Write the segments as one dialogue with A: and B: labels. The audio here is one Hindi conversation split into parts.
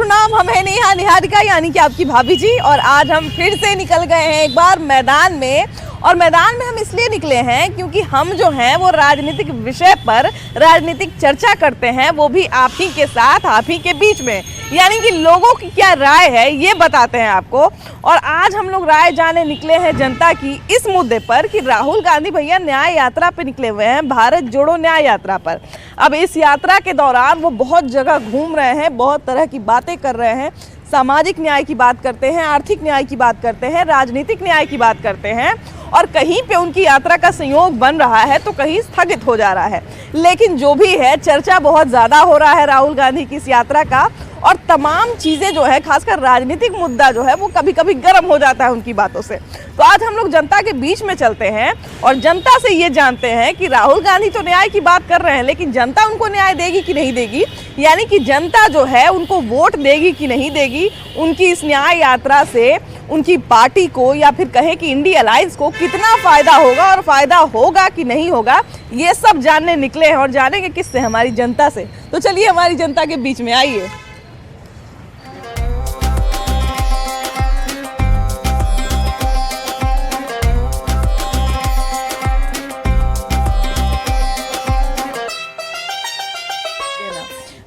A: प्रणाम, हम हैं नेहा निहारिका यानी कि आपकी भाभी जी। और आज हम फिर से निकल गए हैं एक बार मैदान में। और मैदान में हम इसलिए निकले हैं क्योंकि हम जो हैं वो राजनीतिक विषय पर राजनीतिक चर्चा करते हैं, वो भी आप ही के साथ, आप ही के बीच में। यानी कि लोगों की क्या राय है ये बताते हैं आपको। और आज हम लोग राय जाने निकले हैं जनता की इस मुद्दे पर कि राहुल गांधी भैया न्याय यात्रा पे निकले हुए हैं, भारत जोड़ो न्याय यात्रा पर। अब इस यात्रा के दौरान वो बहुत जगह घूम रहे हैं, बहुत तरह की बातें कर रहे हैं। सामाजिक न्याय की बात करते हैं, आर्थिक न्याय की बात करते हैं, राजनीतिक न्याय की बात करते हैं। और कहीं पे उनकी यात्रा का संयोग बन रहा है तो कहीं स्थगित हो जा रहा है। लेकिन जो भी है, चर्चा बहुत ज़्यादा हो रहा है राहुल गांधी की इस यात्रा का। और तमाम चीज़ें जो है, खासकर राजनीतिक मुद्दा जो है वो कभी कभी गर्म हो जाता है उनकी बातों से। तो आज हम लोग जनता के बीच में चलते हैं और जनता से ये जानते हैं कि राहुल गांधी तो न्याय की बात कर रहे हैं, लेकिन जनता उनको न्याय देगी कि नहीं देगी। यानी कि जनता जो है उनको वोट देगी कि नहीं देगी। उनकी इस न्याय यात्रा से उनकी पार्टी को या फिर कहे कि इंडिया अलायंस को कितना फ़ायदा होगा और फ़ायदा होगा कि नहीं होगा, ये सब जानने निकले हैं। और जानेंगे किससे? हमारी जनता से। तो चलिए हमारी जनता के बीच में आइए।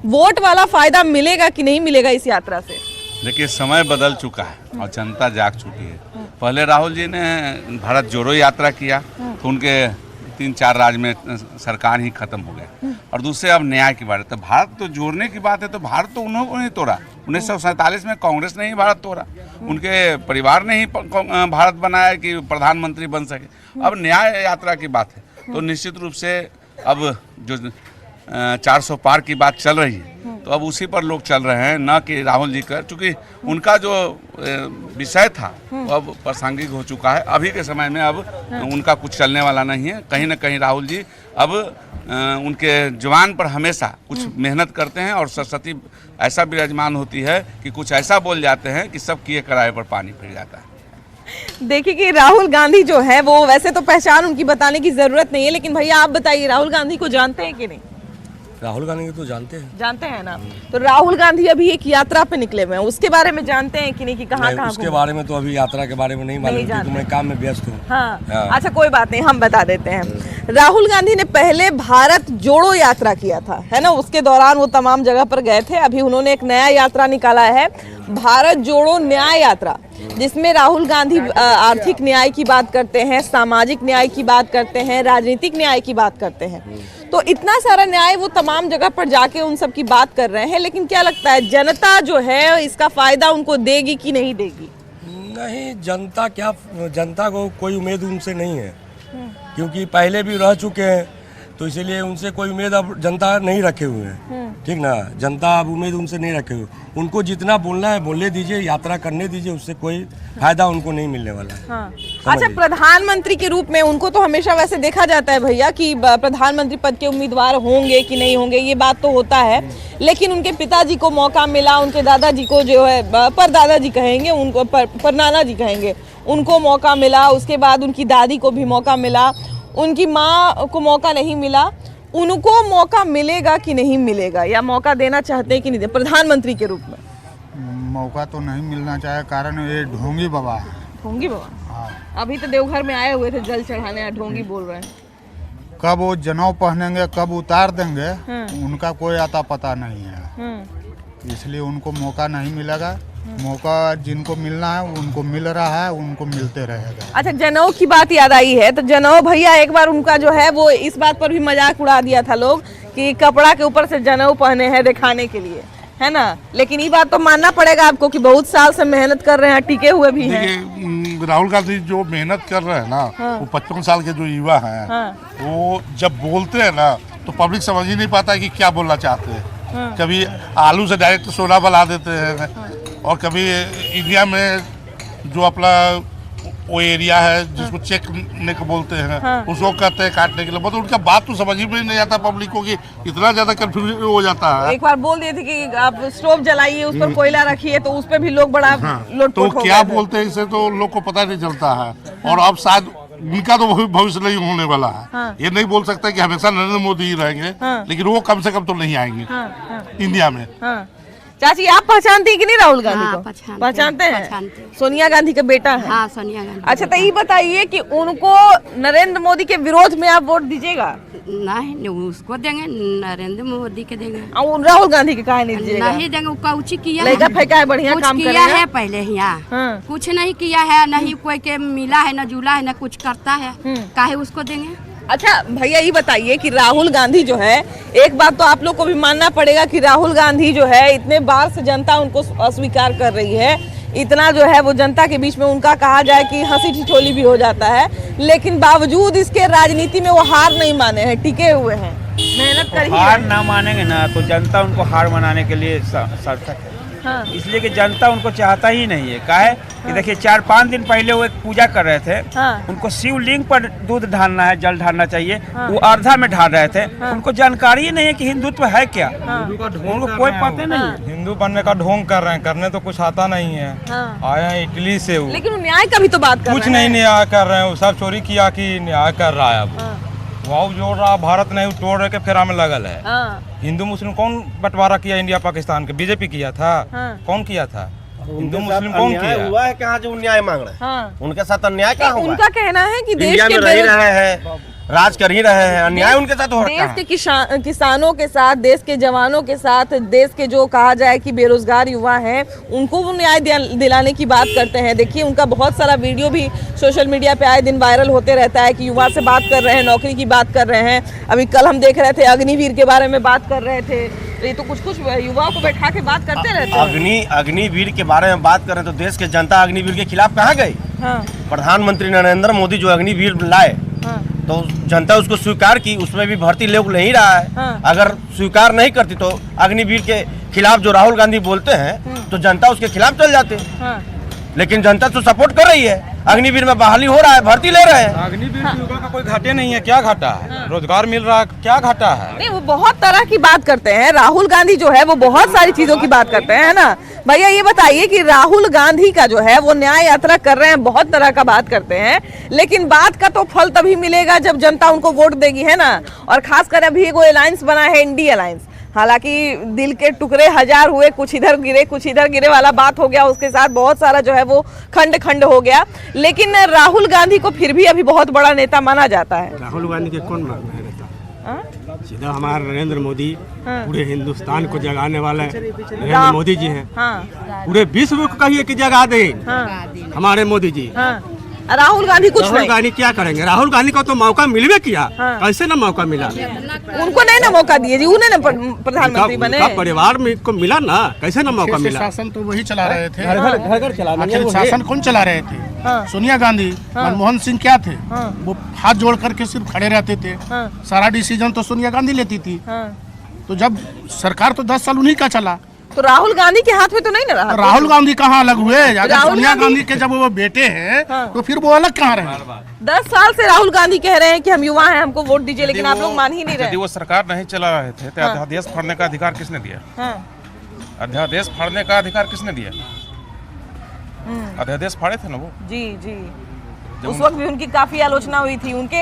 A: वोट वाला फायदा मिलेगा कि नहीं मिलेगा इस यात्रा से?
B: देखिए, समय बदल चुका है और जनता जाग चुकी है। पहले राहुल जी ने भारत जोड़ो यात्रा किया तो उनके 3-4 राज्य में सरकार ही खत्म हो गया। और दूसरे अब न्याय की बात है, तो भारत तो जोड़ने की बात है, तो भारत तो उन्होंने तोड़ा। 1947 में कांग्रेस ने ही भारत तोड़ा, उनके परिवार ने ही भारत बनाया कि प्रधानमंत्री बन सके। अब न्याय यात्रा की बात है तो निश्चित रूप से अब जो 400 पार की बात चल रही है तो अब उसी पर लोग चल रहे हैं, ना कि राहुल जी का, क्योंकि उनका जो विषय था वो अब प्रासंगिक हो चुका है। अभी के समय में अब उनका कुछ चलने वाला नहीं है। कहीं ना कहीं राहुल जी अब उनके जवान पर हमेशा कुछ मेहनत करते हैं और सरस्वती ऐसा विराजमान होती है कि कुछ ऐसा बोल जाते हैं कि सब किए कराए पर पानी फिर जाता है।
A: देखिए कि राहुल गांधी जो है वो वैसे तो पहचान उनकी बताने की जरूरत नहीं है, लेकिन भैया आप बताइए, राहुल गांधी को जानते हैं कि नहीं?
C: राहुल गांधी को तो जानते हैं ना। तो
A: राहुल गांधी अभी एक यात्रा पे निकले हुए हैं, उसके बारे में जानते हैं कि नहीं कि कहाँ
C: उसके बारे में तो अभी यात्रा के बारे में नहीं मालूम क्योंकि मैं काम में व्यस्त हूँ।
A: हाँ। अच्छा, कोई बात नहीं, हम बता देते हैं। राहुल गांधी ने पहले भारत जोड़ो यात्रा किया था, है ना। उसके दौरान वो तमाम जगह पर गए थे। अभी उन्होंने एक नया यात्रा निकाला है, भारत जोड़ो न्याय यात्रा, जिसमें राहुल गांधी आर्थिक न्याय की बात करते हैं, सामाजिक न्याय की बात करते हैं, राजनीतिक न्याय की बात करते हैं। तो इतना सारा न्याय वो तमाम जगह पर जाके उन सब की बात कर रहे हैं। लेकिन क्या लगता है, जनता जो है इसका फायदा उनको देगी कि नहीं देगी?
C: नहीं, जनता को कोई उम्मीद उनसे नहीं है, क्योंकि पहले भी रह चुके हैं, तो इसीलिए उनसे कोई उम्मीद अब जनता नहीं रखे हुए हैं। ठीक ना, जनता अब उम्मीद उनसे नहीं रखे हुए। उनको जितना बोलना है बोलने दीजिए, यात्रा करने दीजिए, उससे कोई फायदा उनको नहीं मिलने वाला है।
A: हाँ। अच्छा, प्रधानमंत्री के रूप में उनको तो हमेशा वैसे देखा जाता है भैया कि प्रधानमंत्री पद के उम्मीदवार होंगे कि नहीं होंगे, ये बात तो होता है। लेकिन उनके पिताजी को मौका मिला, उनके दादाजी को जो है परदादाजी कहेंगे, उनको परनाना जी कहेंगे, उनको मौका मिला। उसके बाद उनकी दादी को भी मौका मिला, उनकी माँ को मौका नहीं मिला। उनको मौका मिलेगा कि नहीं मिलेगा, या मौका देना चाहते हैं कि नहीं प्रधानमंत्री के रूप में?
D: मौका तो नहीं मिलना चाहिए, कारण ये ढोंगी बाबा है।
A: ढोंगी बाबा?
D: हाँ।
A: अभी तो देवघर में आए हुए थे जल चढ़ाने, ढोंगी बोल रहे हैं।
D: कब वो जनेऊ पहनेंगे, कब उतार देंगे, उनका कोई आता पता नहीं है। इसलिए उनको मौका नहीं मिलेगा। मौका जिनको मिलना है उनको मिल रहा है, उनको मिलते रहेगा। अच्छा,
A: जनेऊ की बात याद आई है, तो जनेऊ भैया एक बार उनका जो है वो इस बात पर भी मजाक उड़ा दिया था लोग कि कपड़ा के ऊपर से जनेऊ पहने हैं दिखाने के लिए, है ना। लेकिन ये बात तो मानना पड़ेगा आपको कि बहुत साल से मेहनत कर रहे हैं, टिके हुए भी हैं।
E: राहुल गांधी जो मेहनत कर रहे हैं ना, वो 55 साल के जो युवा हैं, वो जब बोलते हैं ना तो पब्लिक समझ ही नहीं पाता कि क्या बोलना चाहते हैं। कभी आलू से डायरेक्ट सोना बना देते हैं, और कभी इंडिया में जो अपना वो एरिया है जिसको चेक को बोलते हैं, उसको कहते हैं काटने के लिए। मतलब उनका बात तो समझ में नहीं आता पब्लिक को, कि इतना ज्यादा कंफ्यूजन हो जाता है।
A: एक बार बोल दिए थे कि आप स्टोव जलाइए, उस पर कोयला रखिए, तो उस पर भी लोग बड़ा
E: तो क्या बोलते हैं इसे, तो लोग को पता नहीं चलता है। और अब शायद उनका तो भविष्य नहीं होने वाला है। ये नहीं बोल सकता कि हमेशा नरेंद्र मोदी ही रहेंगे, लेकिन वो कम से कम तो नहीं आएंगे इंडिया में।
A: चाची आप पहचानती हैं कि नहीं राहुल गांधी
F: हाँ,
A: को?
F: पहचानते
A: पहचानते
F: हैं,
A: हैं?
F: पहचानते हैं।
A: सोनिया गांधी का बेटा है।
F: हाँ, सोनिया गांधी।
A: अच्छा, तो ये बताइए कि उनको नरेंद्र मोदी के विरोध में आप वोट दीजिएगा?
F: नहीं, उसको देंगे, नरेंद्र मोदी के देंगे।
A: और राहुल गांधी के काहे नहीं दीजिएगा?
F: नहीं देंगे, उसका उचित किया
A: लड़का फेंका है, बढ़िया
F: कुछ
A: काम
F: किया
A: करेगा।
F: है पहले यहाँ,
A: हाँ।
F: कुछ नहीं किया है, नहीं कोई के मिला है, न जुला है, न कुछ करता है, काहे उसको देंगे?
A: अच्छा भैया ये बताइए कि राहुल गांधी जो है, एक बात तो आप लोग को भी मानना पड़ेगा कि राहुल गांधी जो है इतने बार से जनता उनको अस्वीकार कर रही है, इतना जो है वो जनता के बीच में उनका कहा जाए कि हंसी ठिठोली भी हो जाता है, लेकिन बावजूद इसके राजनीति में वो हार नहीं माने हैं, टिके हुए हैं, मेहनत कर ही
G: हार
A: रहे हैं।
G: ना मानेंगे ना तो जनता उनको हार मनाने के लिए सार्थक है।
A: हाँ।
G: इसलिए कि जनता उनको चाहता ही नहीं है। काहे कि देखिए 4-5 दिन पहले वो एक पूजा कर रहे थे।
A: हाँ।
G: उनको शिवलिंग पर दूध ढालना है, जल ढालना चाहिए। वो अर्धा में ढाल रहे थे। उनको जानकारी ही नहीं है कि हिंदुत्व है क्या। उनको कोई पता नहीं।
H: हिंदू बनने का ढोंग कर रहे हैं, करने तो कुछ आता नहीं है।
A: हाँ।
H: आए हैं इटली से वो,
A: लेकिन वो न्याय का भी तो बात कर
H: कुछ
A: रहे
H: नहीं
A: हैं।
H: न्याय कर रहे हैं, वो सब चोरी किया कि न्याय कर रहा है। अब वो जोड़ रहा, भारत नहीं तोड़ रहे के फेरा में लगल है।
A: हाँ।
H: हिंदू मुस्लिम कौन बंटवारा किया इंडिया पाकिस्तान के? बीजेपी किया था।
A: हाँ।
H: कौन किया था? हिंदू मुस्लिम कौन किया?
I: हुआ है कहाँ जो न्याय मांग रहे हैं?
A: हाँ।
I: उनके साथ अन्याय क्या हुआ?
A: उनका कहना है कि देश
I: इंडिया
A: के
I: में रह रहे हैं, राज कर ही रहे हैं, अन्याय उनके साथ हो रखा
A: देश के
I: है।
A: किसानों के साथ, देश के जवानों के साथ, देश के जो कहा जाए कि बेरोजगार युवा हैं, उनको वो न्याय दिलाने की बात करते हैं। देखिए उनका बहुत सारा वीडियो भी सोशल मीडिया पे आए दिन वायरल होते रहता है कि युवा से बात कर रहे हैं, नौकरी की बात कर रहे हैं। अभी कल हम देख रहे थे अग्निवीर के बारे में बात कर रहे थे। ये तो कुछ युवाओं को बैठा के बात करते रहते हैं।
I: अग्निवीर के बारे में बात करें तो देश के जनता अग्निवीर के खिलाफ कहाँ गई?
A: हाँ।
I: प्रधानमंत्री नरेंद्र मोदी जो अग्निवीर लाए,
A: हाँ।
I: तो जनता उसको स्वीकार की, उसमें भी भर्ती लोग नहीं रहा है।
A: हाँ।
I: अगर स्वीकार नहीं करती तो अग्निवीर के खिलाफ जो राहुल गांधी बोलते हैं तो जनता उसके खिलाफ चल जाते।
A: हाँ।
I: लेकिन जनता तो सपोर्ट कर रही है, अग्निवीर में बहाली हो रहा है, भर्ती ले रहे हैं।
H: अग्निवीर के युवा का कोई घाटे नहीं है। क्या घाटा है? रोजगार मिल रहा है, क्या घाटा है?
A: नहीं, वो बहुत तरह की बात करते हैं। राहुल गांधी जो है वो बहुत सारी चीजों की बात करते हैं, है ना भैया? ये बताइए कि राहुल गांधी का जो है वो न्याय यात्रा कर रहे हैं, बहुत तरह का बात करते हैं, लेकिन बात का तो फल तभी मिलेगा जब जनता उनको वोट देगी, है ना? और खासकर अभी एक अलायंस बना है, इंडिया अलायंस। हालांकि दिल के टुकड़े हजार हुए, कुछ इधर गिरे कुछ इधर गिरे वाला बात हो गया, उसके साथ बहुत सारा जो है वो खंड खंड हो गया, लेकिन राहुल गांधी को फिर भी अभी बहुत बड़ा नेता माना जाता है।
J: राहुल गांधी के कौन मानना है नेता?
A: हाँ?
J: सीधा हमारा नरेंद्र मोदी
A: हाँ।
J: पूरे हिंदुस्तान को जगाने वाला है। नरेंद्र मोदी जी हैं।
A: हाँ।
J: पूरे विश्व को कहिए कि जगा दें
A: हाँ।
J: हमारे मोदी जी।
A: हाँ। राहुल गांधी कुछ
J: राहुल
A: नहीं।
J: गांधी क्या करेंगे? राहुल गांधी को तो मौका मिलवे किया।
A: हाँ।
J: कैसे ना मौका मिला?
A: उनको नहीं ना मौका दिए जी, उन्हें ना प्रधानमंत्री बने।
J: उनका परिवार में को मिला ना, कैसे ना मौका मिला?
E: शासन तो वही चला रहे थे।
J: घर चलाना
E: आखिर शासन कौन चला रहे थे?
A: हाँ।
E: सोनिया गांधी। मनमोहन सिंह क्या थे?
A: हाँ।
E: वो हाथ जोड़ करके सिर्फ खड़े रहते थे।
A: हाँ।
E: सारा डिसीजन तो सोनिया गांधी लेती थी।
A: हाँ।
E: तो जब सरकार तो 10 साल उन्हीं का चला,
A: तो राहुल गांधी के हाथ में तो नहीं ना रहा।
E: राहुल गांधी कहाँ अलग हुए? अगर
A: राहुल
E: सोनिया
A: गांधी-
E: गांधी के जब वो बेटे हैं
A: हाँ।
E: तो फिर वो अलग कहाँ रहे?
A: 10 साल से राहुल गांधी कह रहे हैं कि हम युवा हैं, हमको वोट दीजिए, लेकिन आप लोग मान ही नहीं
B: यदि
A: रहे।
B: वो सरकार नहीं चला रहे थे तो
A: हाँ।
B: अध्यादेश फाड़ने का अधिकार किसने दिया?
A: हाँ।
B: अध्यादेश फाड़ने का अधिकार किसने दिया? अध्यादेश फाड़े थे ना वो।
A: जी जी, उस वक्त भी उनकी काफी आलोचना हुई थी, उनके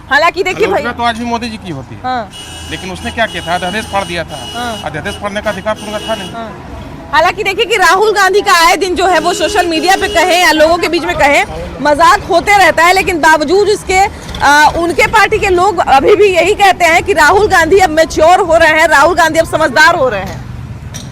A: हालांकि देखिए
B: आलोचना
A: भाई।
B: तो आज भी मोदी जी की होती है।
A: हाँ।
B: लेकिन उसने क्या किया था? अध्यादेश फाड़ दिया था।
A: हाँ।
B: अध्यादेश फाड़ने का अधिकार तो उनका था नहीं।
A: हालांकि देखिए कि राहुल गांधी का आए दिन जो है वो सोशल मीडिया पे कहें या लोगों के बीच में कहें मजाक होते रहता है, लेकिन बावजूद इसके उनके पार्टी के लोग अभी भी यही कहते हैं कि राहुल गांधी अब मैच्योर हो रहे हैं, राहुल गांधी अब समझदार हो रहे हैं।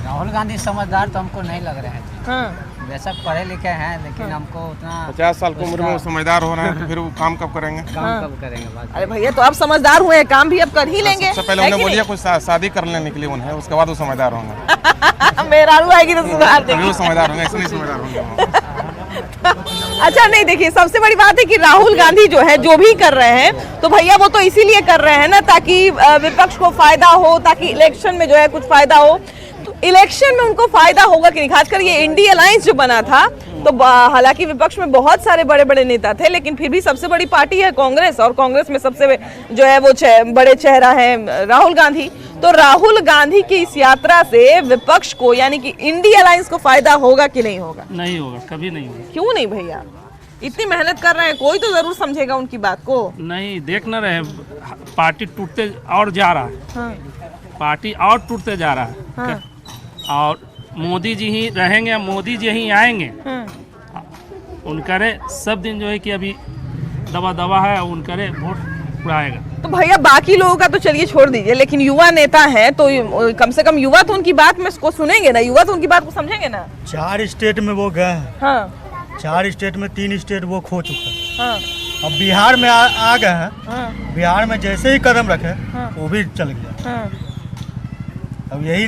K: राहुल गांधी समझदार तो हमको नहीं लग रहे हैं।
A: हाँ।
K: वैसा पढ़े लिखे हैं, लेकिन हमको उतना
B: 50 साल की उम्र में वो समझदार हो रहे हैं तो फिर वो काम कब करेंगे?
K: काम कब करेंगे? बात
A: अरे भैया तो आप समझदार हुए हैं, काम भी अब कर ही लेंगे।
B: सबसे पहले
A: है
B: उन्हें
A: कि
B: बोलिए कुछ शादी कर लेने के लिए उन्हें, उसके बाद वो समझदार होंगे।
A: नहीं? मेरा आएगी तो सुधार
B: अभी
A: देंगे।
B: वो समझदार होंगे, इसलिए समझदार होंगे वो।
A: अच्छा नहीं, देखिए सबसे बड़ी बात है कि राहुल गांधी जो है जो भी कर रहे हैं तो भैया वो तो इसीलिए कर रहे हैं ना ताकि विपक्ष को फायदा हो, ताकि इलेक्शन में जो है कुछ फायदा हो। तो इलेक्शन में उनको फायदा होगा कि नहीं? खासकर ये इंडिया अलायंस जो बना था तो हालांकि विपक्ष में बहुत सारे बड़े बड़े नेता थे, लेकिन फिर भी सबसे बड़ी पार्टी है कांग्रेस, और कांग्रेस में सबसे जो है वो बड़े चेहरा है राहुल गांधी। तो राहुल गांधी की इस यात्रा से विपक्ष को यानी कि इंडिया अलायंस को फायदा होगा कि नहीं होगा?
G: नहीं होगा, कभी नहीं होगा।
A: क्यों नहीं भैया? इतनी मेहनत कर रहे हैं, कोई तो जरूर समझेगा उनकी बात को।
G: नहीं, देख न रहे पार्टी टूटते और जा रहा है।
A: हाँ।
G: पार्टी और टूटते जा रहा है।
A: हाँ।
G: और मोदी जी ही रहेंगे, मोदी जी ही आएंगे। उनका सब दिन जो है कि अभी दवा है, उनका वोट उड़ाएगा।
A: तो भैया बाकी लोगों का तो चलिए छोड़ दीजिए, लेकिन युवा नेता हैं तो कम से कम युवा तो उनकी बात में को सुनेंगे ना, युवा तो उनकी बात को समझेंगे ना।
J: 4 स्टेट में वो गए हैं।
A: हाँ
J: 4 स्टेट में 3 स्टेट वो खो चुके हैं।
A: हाँ
J: अब बिहार में आ गए हैं।
A: हाँ
J: बिहार में जैसे ही कदम रखे
A: हाँ।
J: वो भी चल गया।
A: हाँ
J: अब यही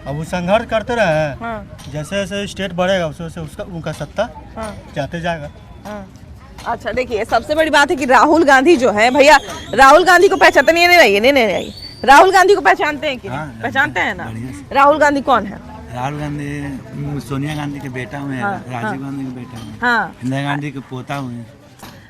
J: अब वो संघर्ष करते रहे हैं।
A: हाँ
J: जैसे जैसे स्टेट बढ़ेगा वैसे वैसे उसका उनका सत्ता
A: हाँ
J: जाते जाएगा।
A: हाँ। अच्छा देखिए, सबसे बड़ी बात है कि राहुल गांधी जो है भैया, राहुल गांधी को पहचानते नहीं, राहुल गांधी को पहचानते हैं कि नहीं? पहचानते हैं ना। राहुल गांधी कौन है?
J: राहुल गांधी सोनिया गांधी के बेटा हुए हैं। राजीव गांधी के बेटा हुए हैं।
A: हाँ
J: इंदिरा गांधी के पोता हुए हैं।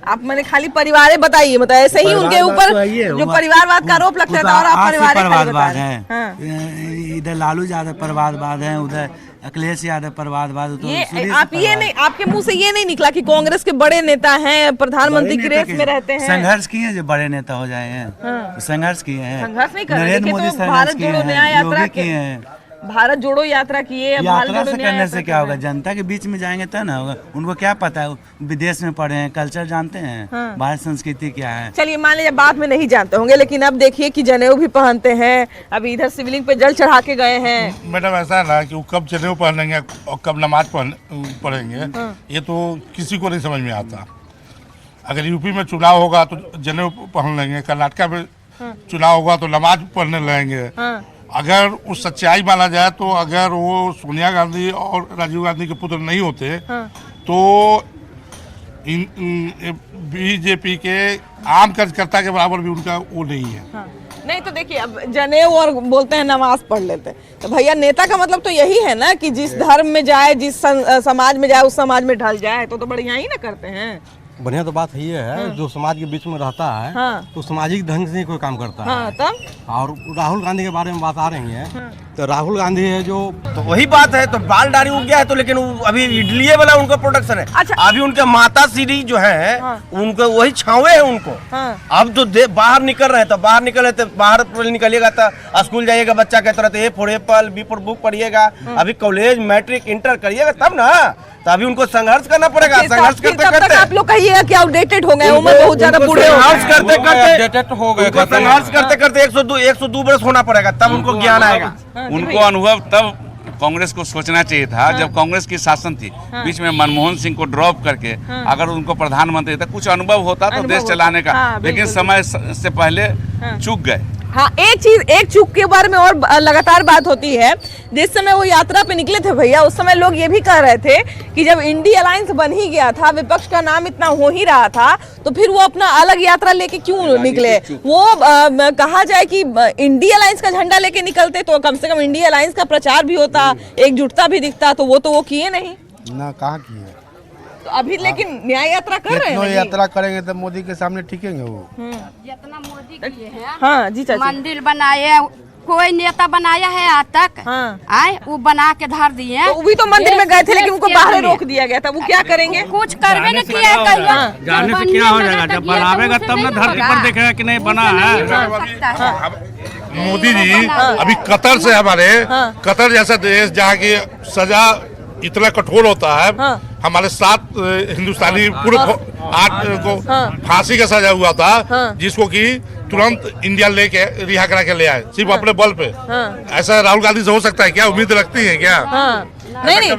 A: आप मैंने खाली परिवार बताइए, मतलब ऐसे ही उनके ऊपर जो परिवारवाद का आरोप लगता था और आप परिवारवाद
J: है। इधर लालू यादव परिवारवाद है, उधर अखिलेश यादव परिवारवाद।
A: ये आप ये नहीं, आपके मुंह से ये नहीं निकला कि कांग्रेस के बड़े नेता हैं, प्रधानमंत्री की रेस में रहते हैं?
J: संघर्ष किए हैं जो बड़े नेता हो जाए हैं। संघर्ष किए हैं।
A: संघर्ष नहीं कर रहे,
J: नरेंद्र मोदी
A: भारत जोड़ो न्याय यात्रा
J: किए हैं।
A: भारत जोड़ो यात्रा किए।
J: यात्रा से करने से क्या होगा? जनता के बीच में जाएंगे तो ना होगा। उनको क्या पता है? विदेश में पढ़े हैं, कल्चर जानते हैं, भारत संस्कृति क्या है।
A: चलिए मान लीजिए बात में नहीं जानते होंगे, लेकिन अब देखिए कि जनेऊ भी पहनते हैं। अभी इधर शिवलिंग पे जल चढ़ा के गए हैं।
E: मैडम ऐसा है ना कि वो कब जनेऊ पहनेंगे और कब नमाज पढ़ेंगे, ये तो किसी को नहीं समझ में आता। अगर यूपी में चुनाव होगा तो जनेऊ पहन लेंगे, कर्नाटक में चुनाव होगा तो नमाज पढ़ने लगेंगे। अगर वो सच्चाई माना जाए तो अगर वो सोनिया गांधी और राजीव गांधी के पुत्र नहीं होते तो बीजेपी के आम कार्यकर्ता के बराबर भी उनका वो नहीं है।
A: नहीं तो देखिए, अब जनेऊ और बोलते हैं नमाज पढ़ लेते हैं, तो भैया नेता का मतलब तो यही है ना कि जिस धर्म में जाए, जिस समाज में जाए, उस समाज में ढल जाए, तो बढ़िया ही ना करते हैं।
J: बढ़िया तो बात ये है। जो समाज के बीच में रहता है तो सामाजिक ढंग से ही कोई काम करता है।
A: तब
J: और राहुल गांधी के बारे में बात आ रही है तो राहुल गांधी है जो,
I: तो वही बात है। तो बाल दाढ़ी उग गया है तो, लेकिन अभी इडली वाला उनका प्रोडक्शन है।
A: अच्छा।
I: अभी उनके माता श्री जो है उनको वही छावे है उनको। अब जो बाहर निकल रहे हैं तो बाहर निकल रहे थे, बाहर निकलिएगा तो स्कूल जाइएगा, बच्चा कहते रहते A for apple, B for book पढ़िएगा। अभी कॉलेज मैट्रिक इंटर करिएगा तब ना, तो अभी उनको संघर्ष करना पड़ेगा। संघर्ष करते करते
A: आप लोग कहिएगा कि आउटडेटेड हो गए, उम्र बहुत ज्यादा बूढ़े हो
I: संघर्ष करते
H: हो गए।
I: करते संघर्ष करते करते 102 बरस होना पड़ेगा, तब उनको ज्ञान आएगा।
B: उनको अनुभव तब कांग्रेस को सोचना चाहिए था जब कांग्रेस की शासन थी। बीच में मनमोहन सिंह को ड्रॉप करके अगर उनको प्रधानमंत्री था, कुछ अनुभव होता तो देश चलाने का, लेकिन समय से पहले चूक गए।
A: हाँ, एक चूक के बारे में और लगातार बात होती है। जिस समय वो यात्रा पे निकले थे भैया, उस समय लोग ये भी कह रहे थे कि जब इंडी अलायंस बन ही गया था, विपक्ष का नाम इतना हो ही रहा था, तो फिर वो अपना अलग यात्रा लेके क्यों निकले? वो कहा जाए कि इंडी अलायंस का झंडा लेके निकलते तो कम से कम इंडी अलायंस का प्रचार भी होता, एकजुटता भी दिखता। तो वो किए नहीं
J: ना, कहाँ किए।
A: तो अभी लेकिन न्याय यात्रा कर रहे हैं।
J: यात्रा करेंगे तो मोदी के सामने टिकेंगे वो।
F: जितना मोदी किए हैं,
A: हाँ जी चाची,
F: मंदिर बनाए, कोई नेता बनाया है आज तक? आए वो बना के धर दिए।
A: तो भी तो मंदिर में गए थे, लेकिन उनको बाहर रोक दिया गया था। वो क्या करेंगे?
F: कुछ करवे नहीं किया है।
J: जाने से क्या हो जाएगा? जब बनावेगा तब ना धरती पर देखेगा कि नहीं बना है।
E: मोदी जी अभी कतर से कतर जैसा देश जहाँ की सजा इतना कठोर होता है, हमारे 7 हिंदुस्तानी पूर्व 8 को फांसी का सजा हुआ था, जिसको कि तुरंत इंडिया लेके रिहा करा के ले आए सिर्फ अपने बल पे। ऐसा राहुल गांधी से हो सकता है क्या? उम्मीद रखती है क्या?
A: नहीं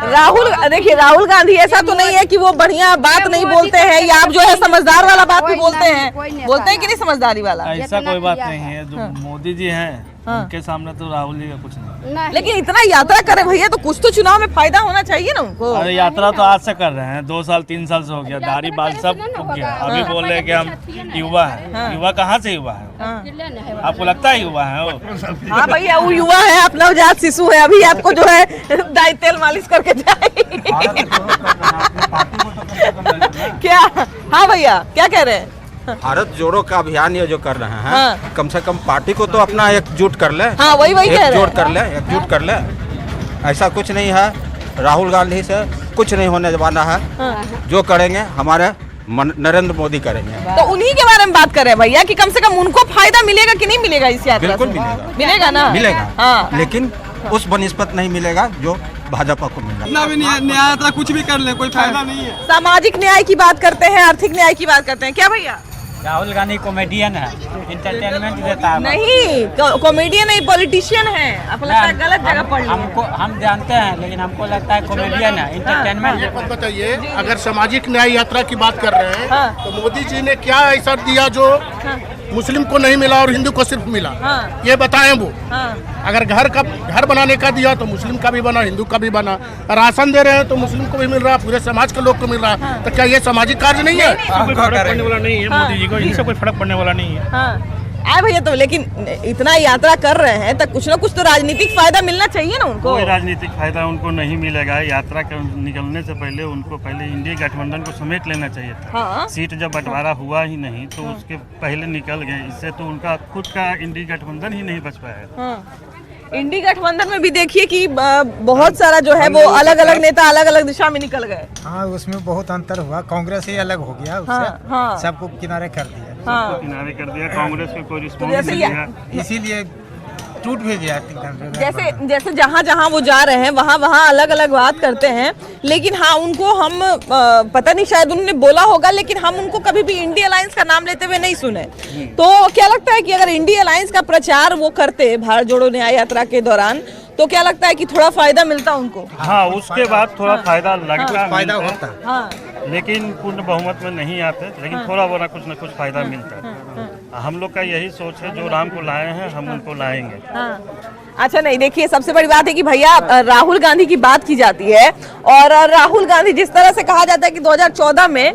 A: राहुल, देखिए राहुल गांधी ऐसा तो नहीं है कि वो बढ़िया बात नहीं बोलते हैं, या आप जो है समझदार वाला बात भी बोलते हैं कि नहीं समझदारी वाला?
G: ऐसा कोई बात नहीं है। जो मोदी जी हैं उनके सामने तो राहुल जी का कुछ नहीं।
A: लेकिन इतना यात्रा करे भैया, तो कुछ तो चुनाव में फायदा होना चाहिए ना उनको।
G: अरे यात्रा तो आज से कर रहे हैं, 2 साल 3 साल से हो गया, दाढ़ी बाल सब उग गया। अभी बोल रहे हैं कि हम युवा हैं। युवा कहाँ से युवा है? आपको लगता है युवा है वो?
A: हाँ भैया, वो युवा है, अपना नवजात शिशु है। अभी आपको जो है दाई तेल मालिश करके जाए क्या? हाँ भैया, क्या कह रहे हैं?
L: भारत जोड़ो का अभियान ये जो कर रहे हैं, कम से कम पार्टी को तो अपना एकजुट कर ले।
A: हाँ, वही कह रहे हैं।
L: एकजुट कर ले। ऐसा कुछ नहीं है, राहुल गांधी से कुछ नहीं होने वाला है। जो करेंगे हमारे नरेंद्र मोदी करेंगे।
A: तो उन्हीं के बारे में बात कर रहे हैं भैया कि कम से कम उनको फायदा मिलेगा कि नहीं मिलेगा इस यात्रा से?
L: बिल्कुल मिलेगा।
A: मिलेगा ना?
L: मिलेगा।
A: हाँ।
L: लेकिन उस बनिस्पत नहीं मिलेगा जो भाजपा को मिल रहा है।
I: इतना भी न्याय यात्रा कुछ भी कर ले कोई फायदा नहीं है।
A: सामाजिक न्याय की बात करते हैं, आर्थिक न्याय की बात करते हैं, क्या भैया?
K: राहुल गांधी कॉमेडियन है, इंटरटेनमेंट देता है।
A: नहीं, कॉमेडियन नहीं, पॉलिटिशियन है। आपको लगता है गलत जगह पढ़ लिए?
K: हम जानते हैं, लेकिन हमको लगता है कॉमेडियन है, इंटरटेनमेंट।
M: बताइए, अगर सामाजिक न्याय यात्रा की बात कर रहे हैं तो मोदी जी ने क्या ऐसा दिया जो मुस्लिम को नहीं मिला और हिंदू को सिर्फ मिला? ये बताएं वो। अगर घर बनाने का दिया तो मुस्लिम का भी बना, हिंदू का भी बना। राशन दे रहे हैं तो मुस्लिम को भी मिल रहा है, पूरे समाज के लोग को मिल रहा है। तो क्या ये सामाजिक कार्य नहीं है?
G: कोई फर्क पड़ने वाला नहीं है मोदी जी को, इनसे कोई फर्क पड़ने वाला नहीं है।
A: आए भैया, तो लेकिन इतना यात्रा कर रहे हैं तो कुछ ना कुछ तो राजनीतिक फायदा मिलना चाहिए ना उनको।
G: कोई राजनीतिक फायदा उनको नहीं मिलेगा। यात्रा के निकलने से पहले उनको इंडिया गठबंधन को समेट लेना चाहिए था। सीट जब बंटवारा हुआ ही नहीं तो उसके पहले निकल गए, इससे तो उनका खुद का इंडिया गठबंधन ही नहीं बच पाया।
A: इंडिया गठबंधन में भी देखिए कि बहुत सारा जो है वो अलग अलग नेता अलग अलग दिशा में निकल गए।
N: हाँ, उसमें बहुत अंतर हुआ। कांग्रेस ही अलग हो गया उससे, सबको किनारे कर दिया।
G: सबको किनारे कर दिया, कांग्रेस में कोई रिस्पॉन्स नहीं दिया,
N: इसीलिए टूट भी गया।
A: जैसे जहाँ जहाँ वो जा रहे हैं वहाँ अलग अलग बात करते हैं, लेकिन हाँ उनको हम पता नहीं, शायद उन्होंने बोला होगा, लेकिन हम उनको कभी भी इंडिया अलायंस का नाम लेते हुए नहीं सुने। तो क्या लगता है कि अगर इंडिया अलायंस का प्रचार वो करते भारत जोड़ो न्याय यात्रा के दौरान, तो क्या लगता है कि थोड़ा फायदा मिलता उनको?
G: हाँ, उसके बाद थोड़ा फायदा लगता,
N: फायदा होता,
G: लेकिन पूर्ण बहुमत में नहीं आते, लेकिन थोड़ा बोला कुछ न कुछ फायदा मिलता है। हम लोग का यही सोच है, जो राम को लाए हैं हम उनको लाएंगे।
A: अच्छा, नहीं देखिए, सबसे बड़ी बात है कि भैया राहुल गांधी की बात की जाती है, और राहुल गांधी जिस तरह से कहा जाता है कि 2014 में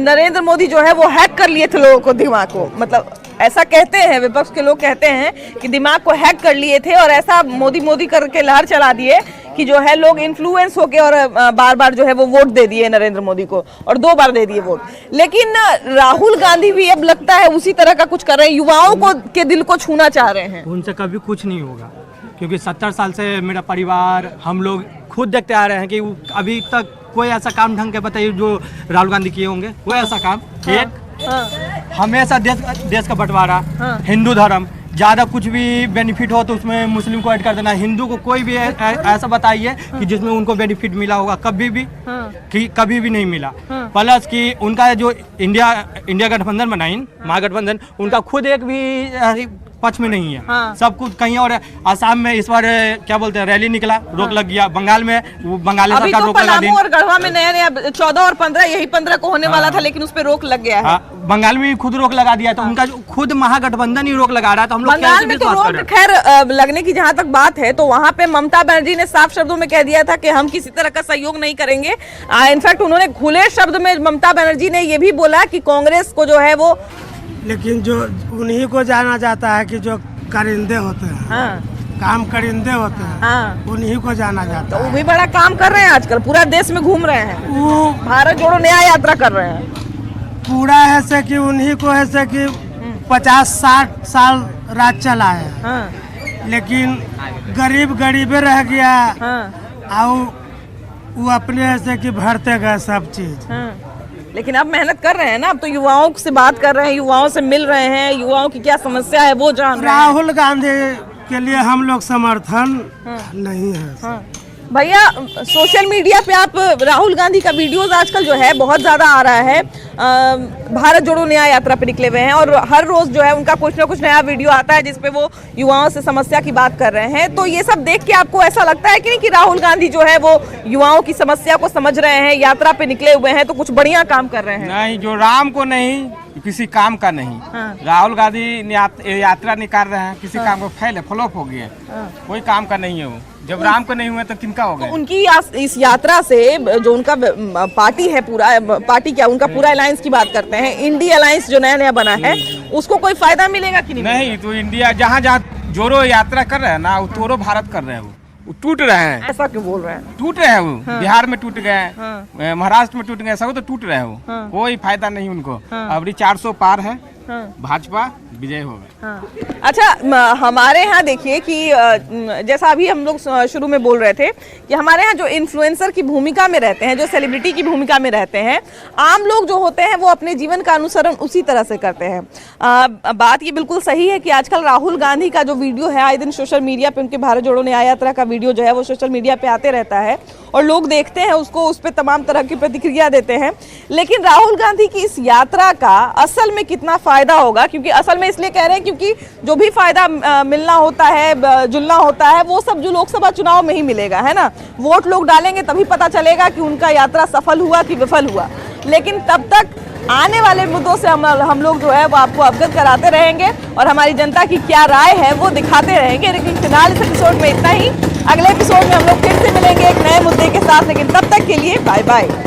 A: नरेंद्र मोदी जो है वो हैक कर लिए थे लोगों को, दिमाग को, मतलब ऐसा कहते हैं विपक्ष के लोग, कहते हैं कि दिमाग को हैक कर लिए थे और ऐसा मोदी करके लहर चला दिए कि जो है लोग इन्फ्लुएंस होके और बार बार जो है वो वोट दे दिए नरेंद्र मोदी को, और 2 बार दे दिए वोट। लेकिन राहुल गांधी भी अब लगता है उसी तरह का कुछ कर रहे हैं, युवाओं को के दिल को छूना चाह रहे हैं।
O: उनसे कभी कुछ नहीं होगा, क्योंकि 70 साल से मेरा परिवार, हम लोग खुद देखते आ रहे हैं कि अभी तक कोई ऐसा काम ढंग के बताइए जो राहुल गांधी किए होंगे। कोई ऐसा काम हमेशा देश का बंटवारा, हिंदू धर्म, ज़्यादा कुछ भी बेनिफिट हो तो उसमें मुस्लिम को ऐड कर देना। हिंदू को कोई भी ऐसा बताइए कि जिसमें उनको बेनिफिट मिला होगा, कभी भी कि कभी भी नहीं मिला। प्लस कि उनका जो इंडिया गठबंधन बनाई, महागठबंधन, उनका खुद एक भी पक्ष में नहीं है। सब कुछ कहीं और। आसाम में इस बार क्या बोलते हैं, रैली निकला, रोक लग गया। बंगाल में बंगाली सरकार रोक लगा दी।
A: और गढ़वा में नया 14 और 15, यही 15 को होने वाला था, लेकिन उस पर रोक लग गया है।
O: बंगाल में खुद रोक लगा दिया, तो उनका खुद महागठबंधन ही रोक लगा रहा है। तो हम लोग
A: बंगाल में तो रोक खैर लगने की जहाँ तक बात है, तो वहाँ पे ममता बनर्जी ने साफ शब्दों में कह दिया था कि हम किसी तरह का सहयोग नहीं करेंगे। इनफैक्ट उन्होंने खुले शब्द में ममता बनर्जी ने ये भी बोला कि कांग्रेस को जो है वो,
P: लेकिन जो उन्हीं को जाना जाता है कि जो करिंदे होते हैं, काम करिंदे होते हैं, उन्हीं को जाना जाता है।
A: वो भी बड़ा काम कर रहे हैं आजकल, पूरा देश में घूम रहे हैं, वो भारत जोड़ो न्याय यात्रा कर रहे हैं।
P: पूरा ऐसे कि उन्हीं को ऐसे कि 50-60 साल राज चला है, लेकिन गरीबे रह गया, और वो अपने ऐसे कि भरते गए सब चीज।
A: लेकिन अब मेहनत कर रहे हैं ना, अब तो युवाओं से बात कर रहे हैं, युवाओं से मिल रहे हैं, युवाओं की क्या समस्या है वो जान रहे हैं।
P: राहुल गांधी के लिए हम लोग समर्थन नहीं है।
A: भैया, सोशल मीडिया पे आप राहुल गांधी का वीडियोस आजकल जो है बहुत ज़्यादा आ रहा है, भारत जोड़ो न्याय यात्रा पे निकले हुए हैं, और हर रोज़ जो है उनका कुछ ना कुछ नया वीडियो आता है जिसपे वो युवाओं से समस्या की बात कर रहे हैं। तो ये सब देख के आपको ऐसा लगता है कि नहीं कि राहुल गांधी जो है वो युवाओं की समस्या को समझ रहे हैं, यात्रा पे निकले हुए हैं तो कुछ बढ़िया काम कर रहे हैं?
Q: नहीं, जो राम को नहीं, किसी काम का नहीं। राहुल गांधी यात्रा निकाल रहे हैं, किसी काम को फ्लॉप हो गया, कोई काम का नहीं है वो। जब राम को नहीं हुए तो किनका होगा?
A: तो उनकी इस यात्रा से जो उनका पार्टी है, पूरा पार्टी क्या, उनका पूरा अलायंस की बात करते हैं, इंडिया अलायंस जो नया बना है, उसको कोई फायदा मिलेगा कि नहीं?
Q: नहीं, तो इंडिया जहाँ जोड़ो यात्रा कर रहे हैं ना, वो तोड़ो भारत कर रहे हैं, वो टूट रहे हैं।
A: ऐसा क्यों बोल रहे हैं?
Q: टूट रहे हैं वो, बिहार में टूट गए, महाराष्ट्र में टूट गए, सब तो टूट रहे हैं वो। कोई फायदा नहीं उनको। अभी 400 पार है भाजपा, विजय होगा।
A: हाँ। अच्छा, हमारे यहाँ देखिए कि जैसा अभी हम लोग शुरू में बोल रहे थे कि हमारे यहाँ जो इन्फ्लुएंसर की भूमिका में रहते हैं, जो सेलिब्रिटी की भूमिका में रहते हैं, आम लोग जो होते हैं वो अपने जीवन का अनुसरण उसी तरह से करते हैं। बात ये बिल्कुल सही है कि आजकल राहुल गांधी का जो वीडियो है आए दिन सोशल मीडिया पे, उनके भारत जोड़ो न्याय यात्रा का वीडियो जो है वो सोशल मीडिया पे आते रहता है और लोग देखते हैं उसको, उस पर तमाम तरह की प्रतिक्रिया देते हैं। लेकिन राहुल गांधी की इस यात्रा का असल में कितना फायदा होगा, क्योंकि असल में इसलिए कह रहे हैं क्योंकि जो भी फायदा मिलना होता है, जुलना होता है, वो सब जो लोकसभा चुनाव में ही मिलेगा, है ना। वोट लोग डालेंगे तभी पता चलेगा कि उनका यात्रा सफल हुआ कि विफल हुआ। लेकिन तब तक आने वाले मुद्दों से हम लोग जो है वो आपको अवगत कराते रहेंगे और हमारी जनता की क्या राय है वो दिखाते रहेंगे। लेकिन फिलहाल इस एपिसोड में इतना ही। अगले एपिसोड में हम लोग फिर से मिलेंगे एक नए मुद्दे के साथ, लेकिन तब तक के लिए बाय बाय।